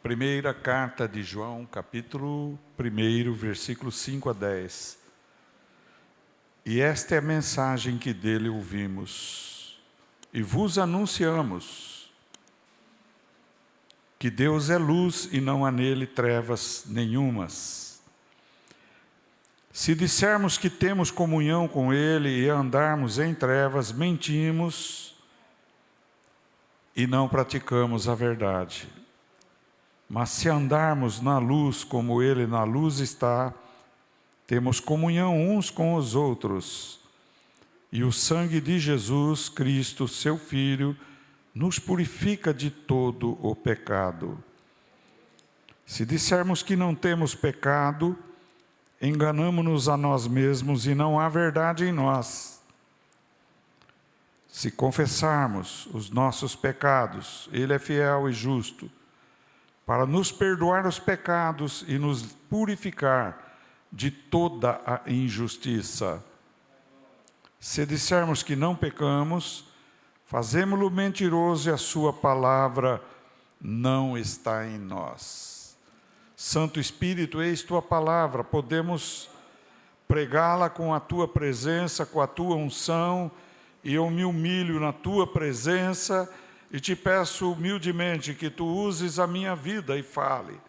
Primeira carta de João, capítulo 1, versículos 5 a 10. E esta é a mensagem que dele ouvimos, e vos anunciamos, que Deus é luz e não há nele trevas nenhumas. Se dissermos que temos comunhão com ele e andarmos em trevas, mentimos e não praticamos a verdade. Mas se andarmos na luz como ele na luz está, temos comunhão uns com os outros. E o sangue de Jesus Cristo, seu Filho, nos purifica de todo o pecado. Se dissermos que não temos pecado, enganamo-nos a nós mesmos e não há verdade em nós. Se confessarmos os nossos pecados, ele é fiel e justo para nos perdoar os pecados e nos purificar de toda a injustiça. Se dissermos que não pecamos, fazemo-lo mentiroso e a sua palavra não está em nós. Santo Espírito, eis tua palavra, podemos pregá-la com a tua presença, com a tua unção, e eu me humilho na tua presença e te peço humildemente que tu uses a minha vida e fale.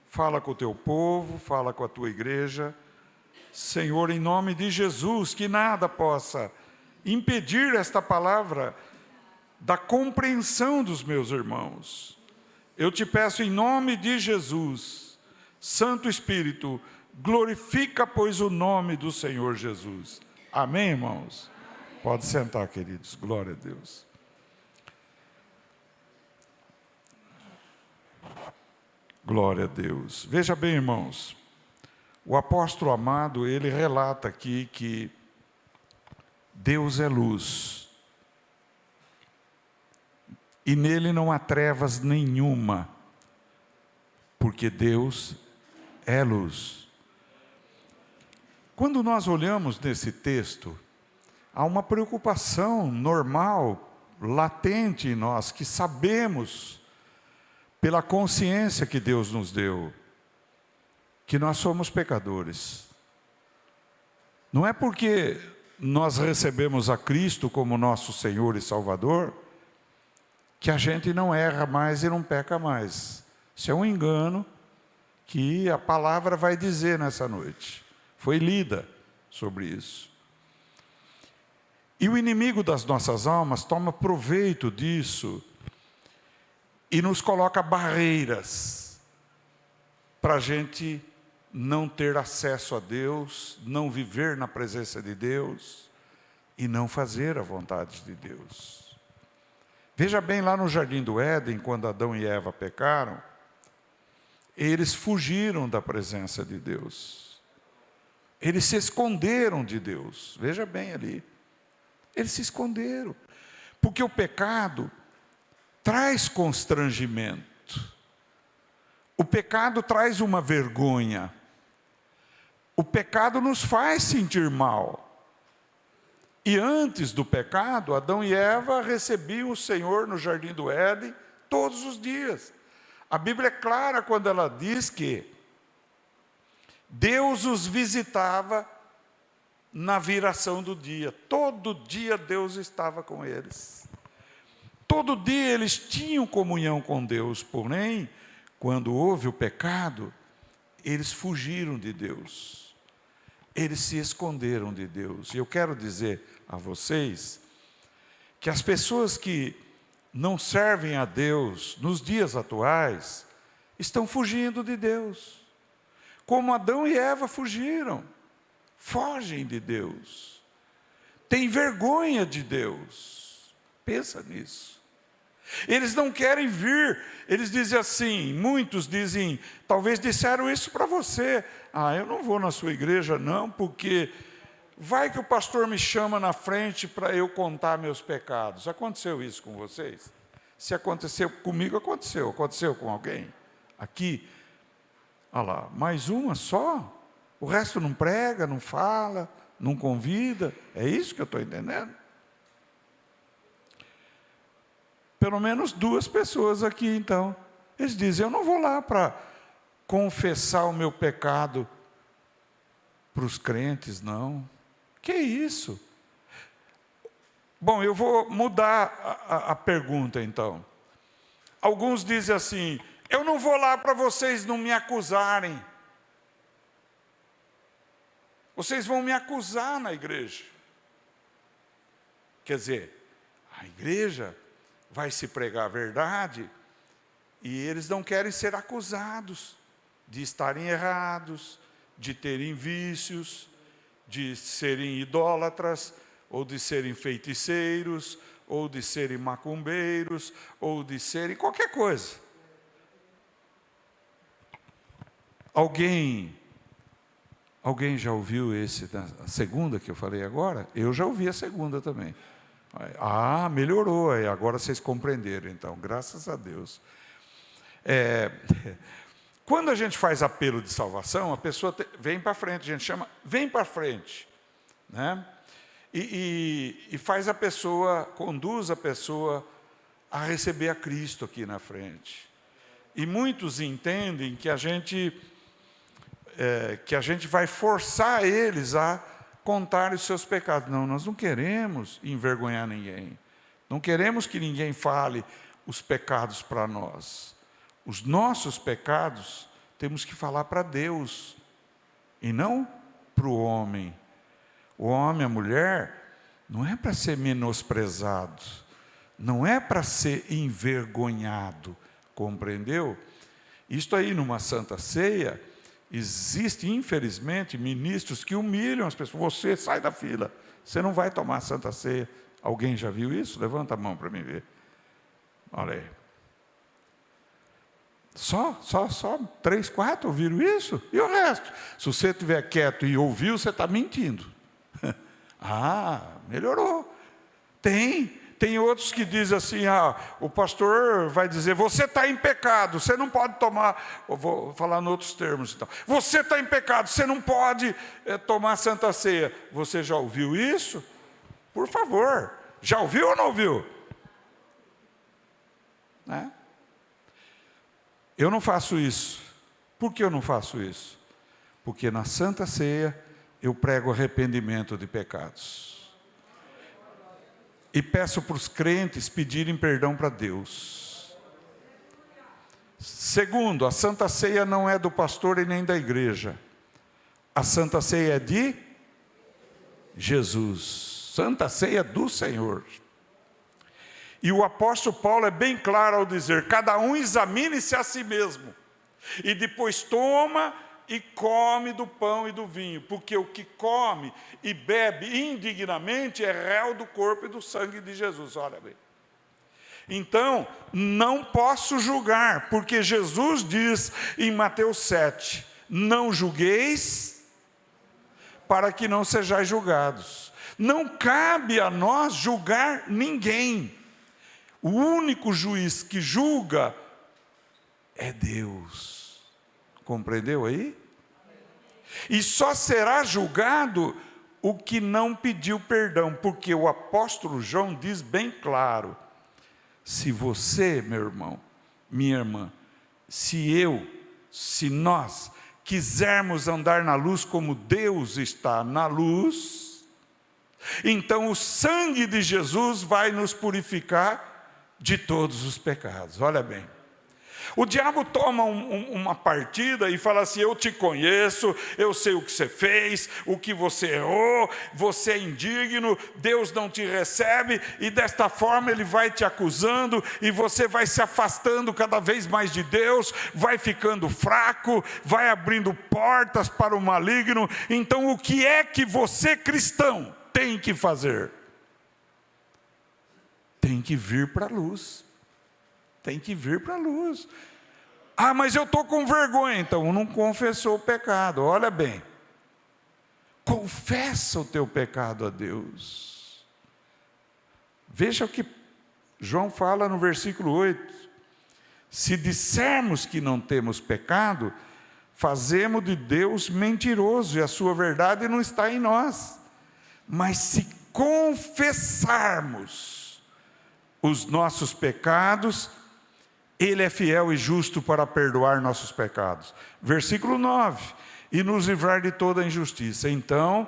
Fala com o teu povo, fala com a tua igreja. Senhor, em nome de Jesus, que nada possa impedir esta palavra da compreensão dos meus irmãos. Eu te peço em nome de Jesus, Santo Espírito, glorifica, pois, o nome do Senhor Jesus. Amém, irmãos? Pode sentar, queridos. Glória a Deus. Glória a Deus. Veja bem, irmãos, o apóstolo amado, ele relata aqui que Deus é luz, e nele não há trevas nenhuma, porque Deus é luz. Quando nós olhamos nesse texto, há uma preocupação normal, latente em nós, que sabemos, pela consciência que Deus nos deu, que nós somos pecadores. Não é porque nós recebemos a Cristo como nosso Senhor e Salvador, que a gente não erra mais e não peca mais. Isso é um engano que a palavra vai dizer nessa noite. Foi lida sobre isso. E o inimigo das nossas almas toma proveito disso e nos coloca barreiras para a gente não ter acesso a Deus, não viver na presença de Deus e não fazer a vontade de Deus. Veja bem, lá no Jardim do Éden, quando Adão e Eva pecaram, eles fugiram da presença de Deus. Eles se esconderam de Deus. Veja bem ali. Eles se esconderam. Porque o pecado traz constrangimento. O pecado traz uma vergonha. O pecado nos faz sentir mal. E antes do pecado, Adão e Eva recebiam o Senhor no Jardim do Éden todos os dias. A Bíblia é clara quando ela diz que Deus os visitava na viração do dia. Todo dia Deus estava com eles. Todo dia eles tinham comunhão com Deus, porém, quando houve o pecado, eles fugiram de Deus. Eles se esconderam de Deus. E eu quero dizer a vocês que as pessoas que não servem a Deus nos dias atuais estão fugindo de Deus. Como Adão e Eva fugiram. Fogem de Deus. Têm vergonha de Deus. Pensa nisso. Eles não querem vir, eles dizem assim, muitos dizem, talvez disseram isso para você, eu não vou na sua igreja não, porque vai que o pastor me chama na frente para eu contar meus pecados. Aconteceu isso com vocês? Se aconteceu comigo, aconteceu com alguém? Aqui, olha lá, mais uma só? O resto não prega, não fala, não convida, é isso que eu estou entendendo? Pelo menos 2 pessoas aqui, então, Eles dizem: eu não vou lá para confessar o meu pecado para os crentes, não. Que isso? Bom, eu vou mudar a pergunta então. Alguns dizem assim: eu não vou lá para vocês não me acusarem. Vocês vão me acusar na igreja. Quer dizer, a igreja vai se pregar a verdade e eles não querem ser acusados de estarem errados, de terem vícios, de serem idólatras, ou de serem feiticeiros, ou de serem macumbeiros, ou de serem qualquer coisa. Alguém já ouviu a segunda que eu falei agora? Eu já ouvi a segunda também. Ah, melhorou, agora vocês compreenderam então, graças a Deus. Quando a gente faz apelo de salvação, a pessoa vem para frente, a gente chama, vem para frente, né? E faz a pessoa, conduz a pessoa a receber a Cristo aqui na frente. E muitos entendem que a gente vai forçar eles a contar os seus pecados. Não, nós não queremos envergonhar ninguém. Não queremos que ninguém fale os pecados para nós. Os nossos pecados temos que falar para Deus e não para o homem. O homem, a mulher, não é para ser menosprezado, não é para ser envergonhado, compreendeu? Isto aí, numa Santa Ceia, existe, infelizmente, ministros que humilham as pessoas. Você sai da fila, você não vai tomar a Santa Ceia. Alguém já viu isso? Levanta a mão para mim ver. Olha aí. Só 3, 4 ouviram isso? E o resto? Se você estiver quieto e ouviu, você está mentindo. Ah, melhorou. Tem outros que dizem assim: o pastor vai dizer, você está em pecado, você não pode tomar, eu vou falar em outros termos então, você está em pecado, você não pode tomar Santa Ceia. Você já ouviu isso? Por favor, já ouviu ou não ouviu? Né? Eu não faço isso. Por que eu não faço isso? Porque na Santa Ceia eu prego arrependimento de pecados. E peço para os crentes pedirem perdão para Deus. Segundo, a Santa Ceia não é do pastor e nem da igreja. A Santa Ceia é de Jesus. Santa Ceia do Senhor. E o apóstolo Paulo é bem claro ao dizer: cada um examine-se a si mesmo, e depois toma e come do pão e do vinho, porque o que come e bebe indignamente é réu do corpo e do sangue de Jesus. Olha bem. Então, não posso julgar, porque Jesus diz em Mateus 7, não julgueis, para que não sejais julgados. Não cabe a nós julgar ninguém. O único juiz que julga é Deus. Compreendeu aí? E só será julgado o que não pediu perdão, porque o apóstolo João diz bem claro: se você, meu irmão, minha irmã, se nós quisermos andar na luz como Deus está na luz, então o sangue de Jesus vai nos purificar de todos os pecados. Olha bem. O diabo toma uma partida e fala assim: eu te conheço, eu sei o que você fez, o que você errou, você é indigno, Deus não te recebe, e desta forma ele vai te acusando, e você vai se afastando cada vez mais de Deus, vai ficando fraco, vai abrindo portas para o maligno. Então o que é que você, cristão, tem que fazer? Tem que vir para a luz. Tem que vir para a luz. Ah, mas eu estou com vergonha. Então não confessou o pecado. Olha bem. Confessa o teu pecado a Deus. Veja o que João fala no versículo 8. Se dissermos que não temos pecado, fazemos de Deus mentiroso, e a sua verdade não está em nós. Mas se confessarmos os nossos pecados, Ele é fiel e justo para perdoar nossos pecados. Versículo 9. E nos livrar de toda injustiça. Então,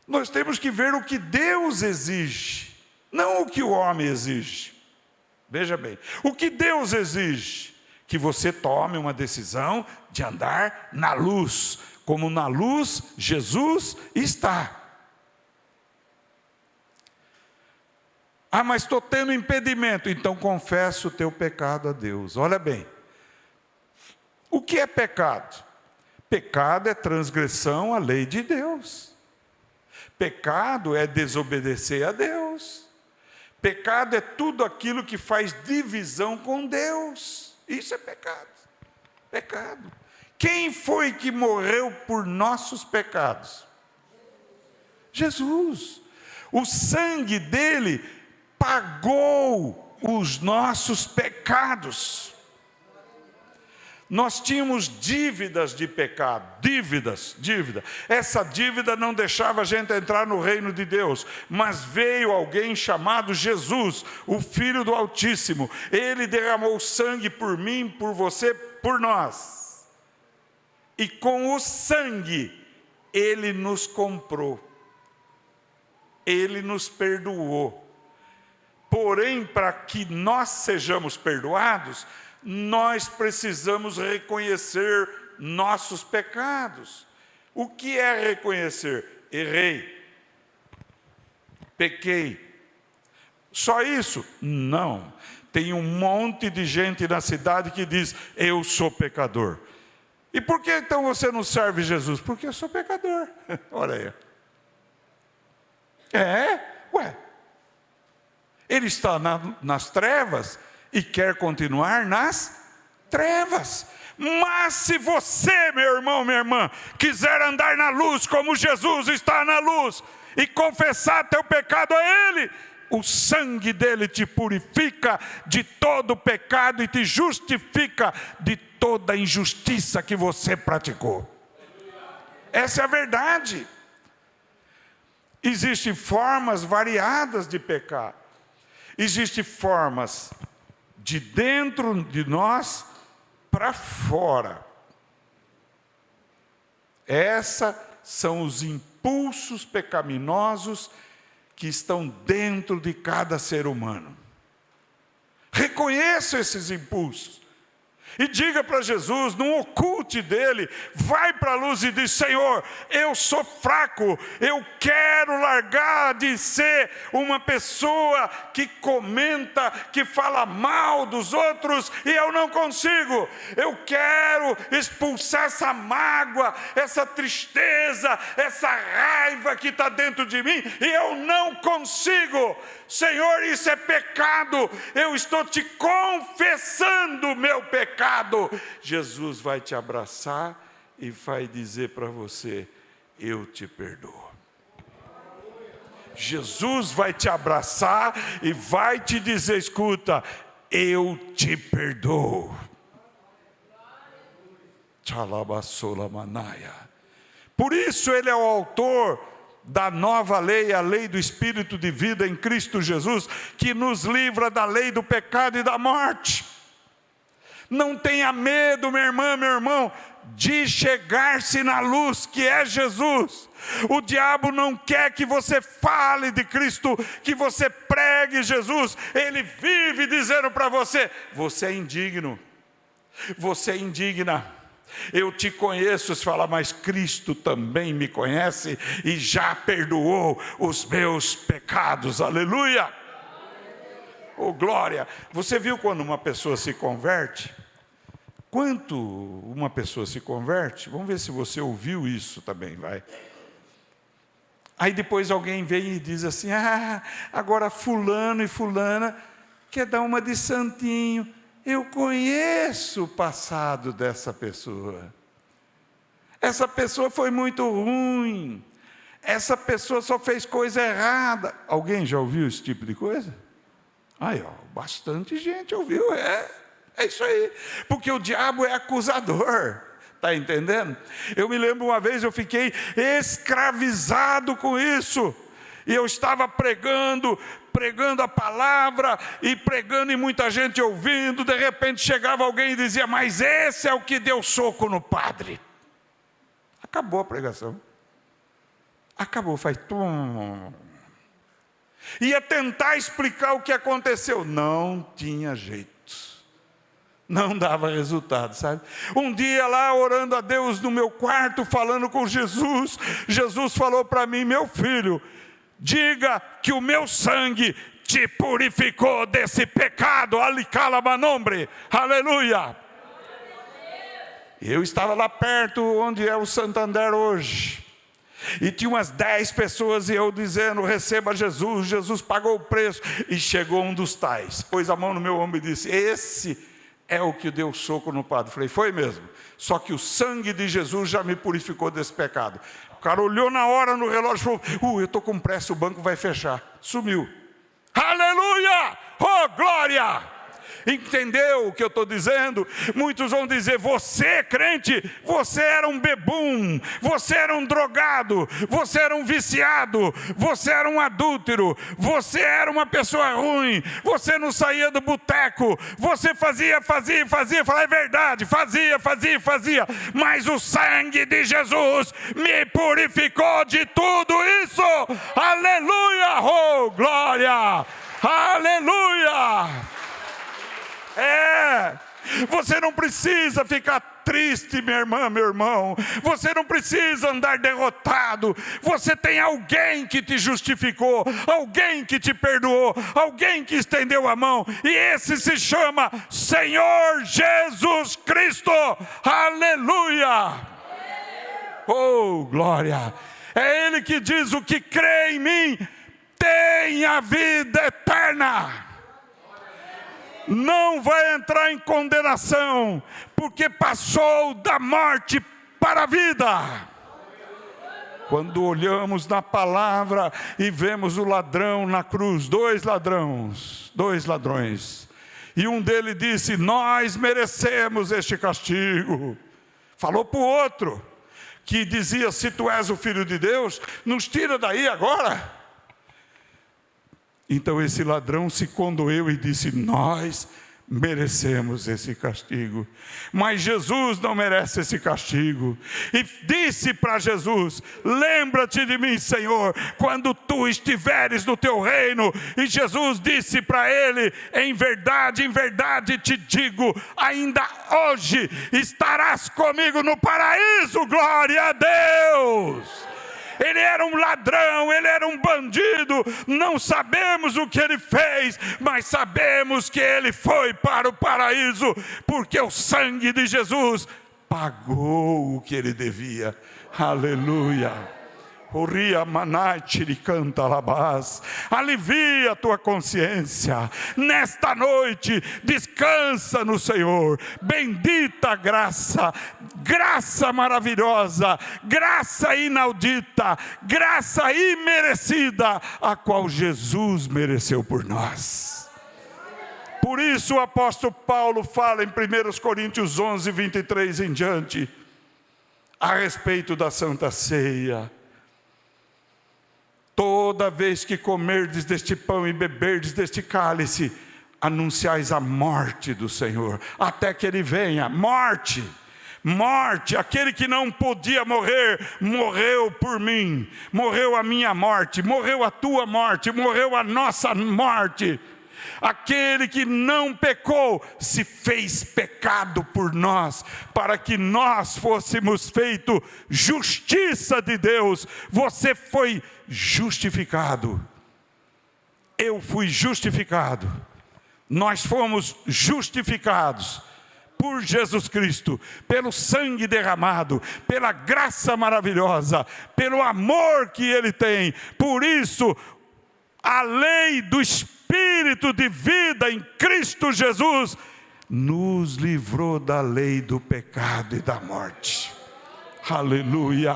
nós temos que ver o que Deus exige, não o que o homem exige. Veja bem, o que Deus exige? Que você tome uma decisão de andar na luz, como na luz Jesus está. Ah, mas estou tendo impedimento. Então confessa o teu pecado a Deus. Olha bem, o que é pecado? Pecado é transgressão à lei de Deus. Pecado é desobedecer a Deus. Pecado é tudo aquilo que faz divisão com Deus. Isso é pecado. Pecado. Quem foi que morreu por nossos pecados? Jesus. O sangue dele pagou os nossos pecados. Nós tínhamos dívidas de pecado, dívida. Essa dívida não deixava a gente entrar no reino de Deus, mas veio alguém chamado Jesus, o Filho do Altíssimo. Ele derramou sangue por mim, por você, por nós. E com o sangue, ele nos comprou. Ele nos perdoou. Porém, para que nós sejamos perdoados, nós precisamos reconhecer nossos pecados. O que é reconhecer? Errei, pequei. Só isso? Não. Tem um monte de gente na cidade que diz, eu sou pecador. E por que então você não serve Jesus? Porque eu sou pecador. Olha aí. Ele está nas trevas e quer continuar nas trevas. Mas se você, meu irmão, minha irmã, quiser andar na luz como Jesus está na luz e confessar teu pecado a Ele, o sangue dele te purifica de todo pecado e te justifica de toda injustiça que você praticou. Essa é a verdade. Existem formas variadas de pecar. Existem formas de dentro de nós para fora. Esses são os impulsos pecaminosos que estão dentro de cada ser humano. Reconheça esses impulsos. E diga para Jesus, não oculte dele, vai para a luz e diz, Senhor, eu sou fraco, eu quero largar de ser uma pessoa que comenta, que fala mal dos outros, e eu não consigo. Eu quero expulsar essa mágoa, essa tristeza, essa raiva que está dentro de mim, e eu não consigo. Senhor, isso é pecado, eu estou te confessando o meu pecado. Jesus vai te abraçar e vai dizer para você, eu te perdoo. Jesus vai te abraçar e vai te dizer, escuta, eu te perdoo. Por isso ele é o autor da nova lei, a lei do Espírito de vida em Cristo Jesus, que nos livra da lei do pecado e da morte. Não tenha medo, minha irmã, meu irmão, de chegar-se na luz que é Jesus. O diabo não quer que você fale de Cristo, que você pregue Jesus. Ele vive dizendo para você, você é indigno, você é indigna. Eu te conheço, você fala, mas Cristo também me conhece e já perdoou os meus pecados, aleluia. Oh, glória. Você viu quando uma pessoa se converte? Quanto uma pessoa se converte? Vamos ver se você ouviu isso também, vai. Aí depois alguém vem e diz assim, agora fulano e fulana quer dar uma de santinho. Eu conheço o passado dessa pessoa. Essa pessoa foi muito ruim. Essa pessoa só fez coisa errada. Alguém já ouviu esse tipo de coisa? Aí, bastante gente ouviu, é isso aí. Porque o diabo é acusador. Está entendendo? Eu me lembro uma vez, eu fiquei escravizado com isso. E eu estava pregando pregando a palavra, e pregando e muita gente ouvindo. De repente chegava alguém e dizia: mas esse é o que deu soco no padre. Acabou a pregação. Acabou, faz tum. Ia tentar explicar o que aconteceu. Não tinha jeito. Não dava resultado, sabe? Um dia lá, orando a Deus no meu quarto, falando com Jesus, Jesus falou para mim: meu filho, diga que o meu sangue te purificou desse pecado. Alicalabanombre, aleluia. Eu estava lá perto, onde é o Santander hoje. E tinha umas 10 pessoas, e eu dizendo: receba Jesus, Jesus pagou o preço. E chegou um dos tais, pôs a mão no meu ombro e disse: esse é o que deu soco no padre. Falei: foi mesmo, só que o sangue de Jesus já me purificou desse pecado. O cara olhou na hora no relógio e falou: eu estou com pressa, o banco vai fechar. Sumiu. Aleluia, oh glória. Entendeu o que eu estou dizendo? Muitos vão dizer: você crente, você era um bebum, você era um drogado, você era um viciado, você era um adúltero, você era uma pessoa ruim, você não saía do boteco, você fazia, fala: é verdade, fazia, mas o sangue de Jesus me purificou de tudo isso. Aleluia, oh glória, aleluia. Você não precisa ficar triste, minha irmã, meu irmão. Você não precisa andar derrotado. Você tem alguém que te justificou, alguém que te perdoou, alguém que estendeu a mão, e esse se chama Senhor Jesus Cristo. Aleluia. Oh glória. É Ele que diz: o que crê em mim tem a vida eterna. Não vai entrar em condenação, porque passou da morte para a vida. Quando olhamos na palavra e vemos o ladrão na cruz, dois ladrões, e um deles disse: nós merecemos este castigo. Falou para o outro, que dizia: se tu és o Filho de Deus, nos tira daí agora. Então esse ladrão se condoeu e disse: nós merecemos esse castigo, mas Jesus não merece esse castigo. E disse para Jesus: lembra-te de mim, Senhor, quando tu estiveres no teu reino. E Jesus disse para ele: em verdade te digo, ainda hoje estarás comigo no paraíso. Glória a Deus. Ele era um ladrão, ele era um bandido, não sabemos o que ele fez, mas sabemos que ele foi para o paraíso, porque o sangue de Jesus pagou o que ele devia. Aleluia. Alivia a tua consciência nesta noite, descansa no Senhor. Bendita graça, graça maravilhosa, graça inaudita, graça imerecida, a qual Jesus mereceu por nós. Por isso o apóstolo Paulo fala em 1 Coríntios 11, 23 em diante, a respeito da Santa Ceia: toda vez que comerdes deste pão e beberdes deste cálice, anunciais a morte do Senhor, até que Ele venha. Morte, aquele que não podia morrer, morreu por mim, morreu a minha morte, morreu a tua morte, morreu a nossa morte. Aquele que não pecou se fez pecado por nós, para que nós fôssemos feitos justiça de Deus. Você foi justificado, eu fui justificado, nós fomos justificados por Jesus Cristo, pelo sangue derramado, pela graça maravilhosa, pelo amor que Ele tem. Por isso, a lei do Espírito de vida em Cristo Jesus nos livrou da lei do pecado e da morte. Aleluia.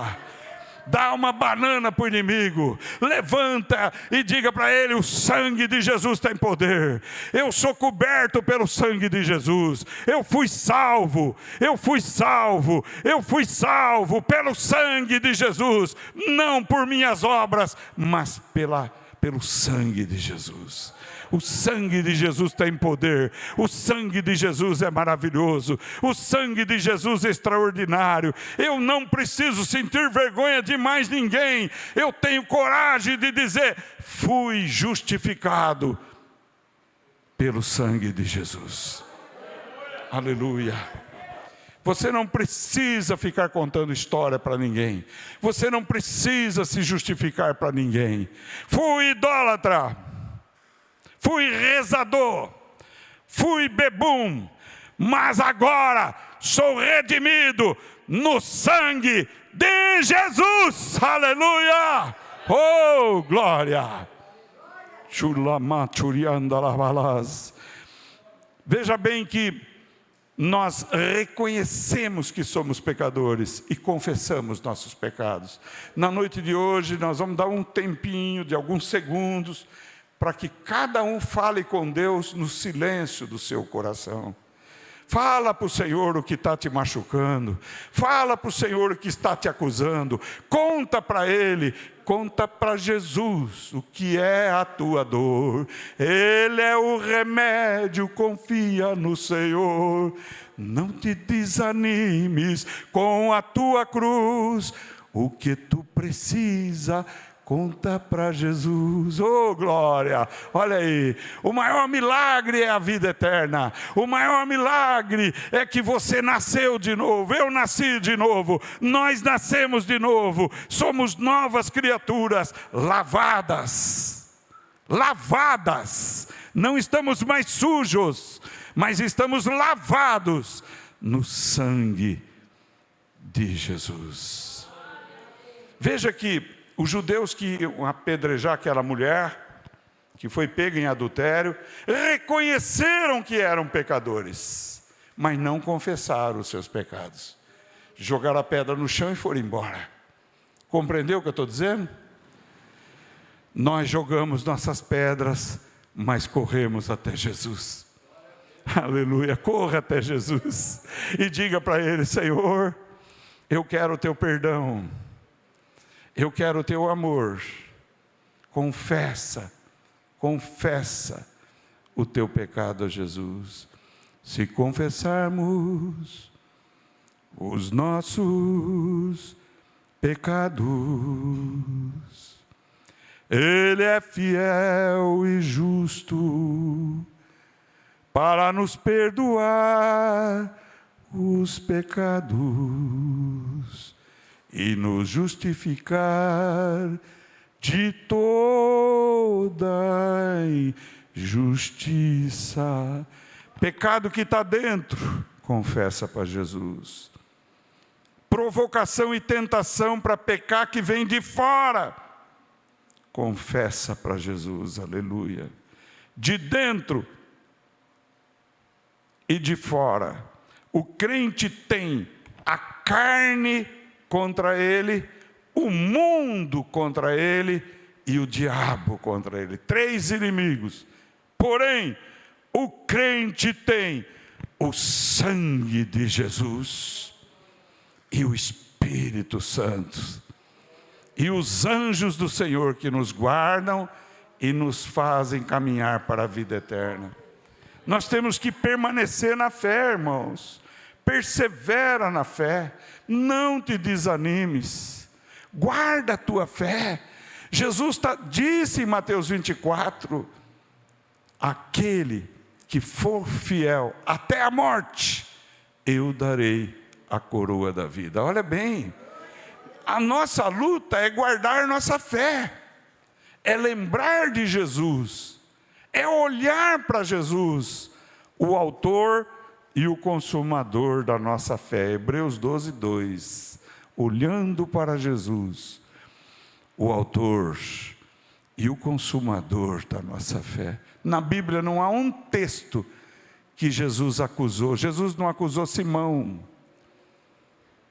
Dá uma banana para o inimigo, levanta e diga para ele: o sangue de Jesus tem poder, eu sou coberto pelo sangue de Jesus, eu fui salvo pelo sangue de Jesus, não por minhas obras, mas pelo sangue de Jesus. O sangue de Jesus tem poder, o sangue de Jesus é maravilhoso, o sangue de Jesus é extraordinário. Eu não preciso sentir vergonha de mais ninguém, eu tenho coragem de dizer: fui justificado pelo sangue de Jesus. Aleluia. Você não precisa ficar contando história para ninguém, você não precisa se justificar para ninguém. Fui idólatra, fui rezador, fui bebum, mas agora sou redimido no sangue de Jesus. Aleluia! Oh, glória! Veja bem que nós reconhecemos que somos pecadores e confessamos nossos pecados. Na noite de hoje nós vamos dar um tempinho de alguns segundos para que cada um fale com Deus no silêncio do seu coração. Fala para o Senhor o que está te machucando, fala para o Senhor o que está te acusando, conta para Ele, conta para Jesus o que é a tua dor. Ele é o remédio, confia no Senhor. Não te desanimes com a tua cruz, o que tu precisa, conta para Jesus. Oh, glória! Olha aí, o maior milagre é a vida eterna. O maior milagre é que você nasceu de novo. Eu nasci de novo. Nós nascemos de novo. Somos novas criaturas, lavadas. Lavadas. Não estamos mais sujos, mas estamos lavados no sangue de Jesus. Veja que os judeus que iam apedrejar aquela mulher, que foi pega em adultério, reconheceram que eram pecadores, mas não confessaram os seus pecados. Jogaram a pedra no chão e foram embora. Compreendeu o que eu estou dizendo? Nós jogamos nossas pedras, mas corremos até Jesus. Aleluia, corra até Jesus e diga para Ele: Senhor, eu quero o teu perdão. Eu quero o teu amor. Confessa o teu pecado a Jesus. Se confessarmos os nossos pecados, Ele é fiel e justo para nos perdoar os pecados e nos justificar de toda injustiça. Pecado que está dentro, confessa para Jesus. Provocação e tentação para pecar que vem de fora, confessa para Jesus. Aleluia. De dentro e de fora, o crente tem a carne contra ele, o mundo contra ele e o diabo contra ele. 3 inimigos. Porém, o crente tem o sangue de Jesus e o Espírito Santo e os anjos do Senhor que nos guardam e nos fazem caminhar para a vida eterna. Nós temos que permanecer na fé, irmãos. Persevera na fé, não te desanimes, guarda a tua fé. Jesus disse em Mateus 24, aquele que for fiel até a morte, eu darei a coroa da vida. Olha bem, a nossa luta é guardar nossa fé, é lembrar de Jesus, é olhar para Jesus, o autor e o consumador da nossa fé. Hebreus 12, 2. Olhando para Jesus, o autor e o consumador da nossa fé. Na Bíblia não há um texto que Jesus acusou. Jesus não acusou Simão,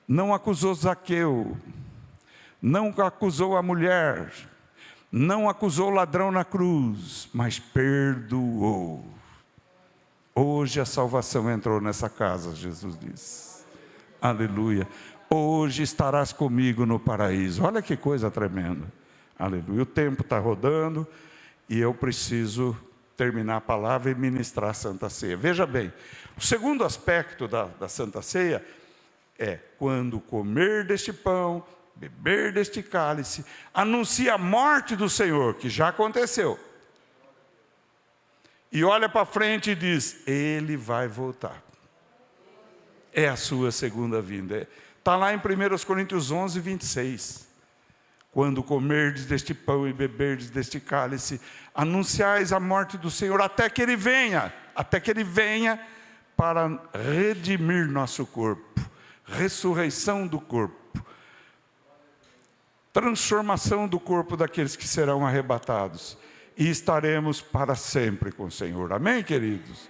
não acusou Zaqueu, não acusou a mulher, não acusou o ladrão na cruz, mas perdoou. Hoje a salvação entrou nessa casa, Jesus disse. Aleluia. Hoje estarás comigo no paraíso. Olha que coisa tremenda. Aleluia. O tempo está rodando e eu preciso terminar a palavra e ministrar a Santa Ceia. Veja bem, o segundo aspecto da Santa Ceia é: quando comer deste pão, beber deste cálice, anuncia a morte do Senhor, que já aconteceu. E olha para frente e diz: Ele vai voltar. É a sua segunda vinda. Está lá em 1 Coríntios 11, 26. Quando comerdes deste pão e beberdes deste cálice, anunciais a morte do Senhor até que Ele venha. Até que Ele venha para redimir nosso corpo. Ressurreição do corpo. Transformação do corpo daqueles que serão arrebatados. E estaremos para sempre com o Senhor. Amém, queridos?